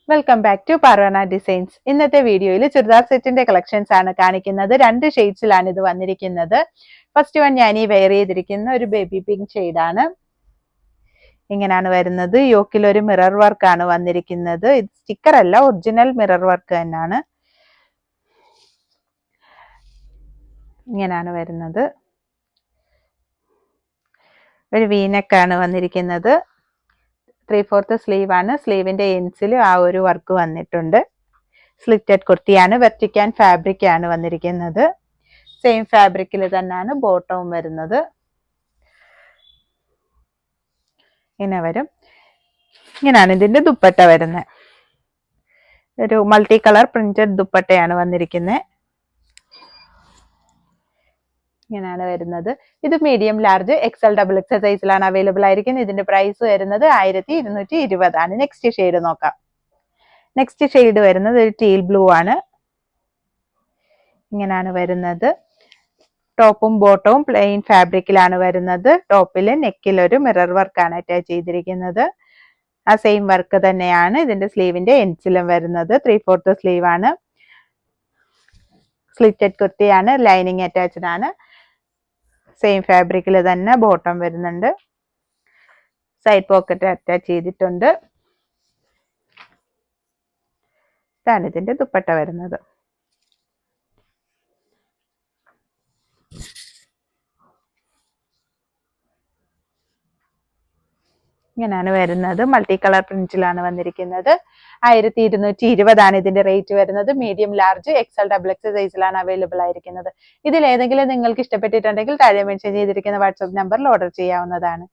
Welcome back to Parvana designs. ഇന്നത്തെ വീഡിയോയിൽ ചുരിദാർ സെറ്റിന്റെ കളക്ഷൻസ് ആണ് കാണിക്കുന്നത്. 2 ഷെയ്ഡ്സിലാണ് ഇത് വന്നിരിക്കുന്നത്. ഫസ്റ്റ് വൺ ഞാൻ ഈ വെയർ ചെയ്തിരിക്കുന്ന ഒരു ബേബി പിങ്ക് ഷെയ്ഡാണ്. ഇങ്ങനെയാണ് വരുന്നത്. യോക്കിൽ ഒരു മിറർ വർക്ക് ആണ് വന്നിരിക്കുന്നത്. ഇത് സ്റ്റിക്കർ അല്ല, ഒറിജിനൽ മിറർ വർക്ക് തന്നെയാണ്. ഇങ്ങനെയാണ് വരുന്നത്. ഒരു വീനെക്കാണ് വന്നിരിക്കുന്നത്. 3/4 സ്ലീവ് ആണ്. സ്ലീവിന്റെ എൻസിൽ ആ ഒരു വർക്ക് വന്നിട്ടുണ്ട്. സ്ലിറ്റഡ് കുർത്തിയാണ്. വെർട്ടിക്കൻ ഫാബ്രിക് ആണ് വന്നിരിക്കുന്നത്. സെയിം ഫാബ്രിക്കിൽ തന്നെയാണ് ബോട്ടവും വരുന്നത്. ഇങ്ങനെ വരും. ഇങ്ങനെയാണ് ഇതിന്റെ ദുപ്പട്ട വരുന്നത്. ഒരു മൾട്ടി കളർ പ്രിന്റഡ് ദുപ്പട്ടയാണ് വന്നിരിക്കുന്നത്. ഇങ്ങനെയാണ് വരുന്നത്. ഇത് മീഡിയം, ലാർജ്, XL, XXL സൈസിലാണ് അവൈലബിൾ ആയിരിക്കുന്നത്. ഇതിന്റെ പ്രൈസ് വരുന്നത് 1220 ആണ്. നെക്സ്റ്റ് ഷെയ്ഡ് നോക്കാം. നെക്സ്റ്റ് ഷെയ്ഡ് വരുന്നത് ഒരു ടീൽ ബ്ലൂ ആണ്. ഇങ്ങനെയാണ് വരുന്നത്. ടോപ്പും ബോട്ടവും പ്ലെയിൻ ഫാബ്രിക്കിലാണ് വരുന്നത്. ടോപ്പിൽ നെക്കിൽ ഒരു മിറർ വർക്കാണ് അറ്റാച്ച് ചെയ്തിരിക്കുന്നത്. ആ സെയിം വർക്ക് തന്നെയാണ് ഇതിന്റെ സ്ലീവിന്റെ എൻസിലും വരുന്നത്. 3/4 സ്ലീവ് ആണ്. സ്ലിറ്റഡ് കുർത്തിയാണ്. ലൈനിങ് അറ്റാച്ച്ഡ് ആണ്. സെയിം ഫാബ്രിക്കിൽ തന്നെ ബോട്ടം വരുന്നുണ്ട്. സൈഡ് പോക്കറ്റ് അറ്റാച്ച് ചെയ്തിട്ടുണ്ട്. ഇതാണ് ഇതിന്റെ ദുപ്പട്ട വരുന്നത്. ഇങ്ങനെയാണ് വരുന്നത്. മൾട്ടി കളർ പ്രിന്റിലാണ് വന്നിരിക്കുന്നത്. 1220 ആണ് ഇതിന്റെ റേറ്റ് വരുന്നത്. മീഡിയം, ലാർജ്, XL, XXL സൈസിലാണ് അവൈലബിൾ ആയിരിക്കുന്നത്. ഇതിൽ ഏതെങ്കിലും നിങ്ങൾക്ക് ഇഷ്ടപ്പെട്ടിട്ടുണ്ടെങ്കിൽ താഴെ മെൻഷൻ ചെയ്തിരിക്കുന്ന വാട്സ്ആപ്പ് നമ്പറിൽ ഓർഡർ ചെയ്യാവുന്നതാണ്.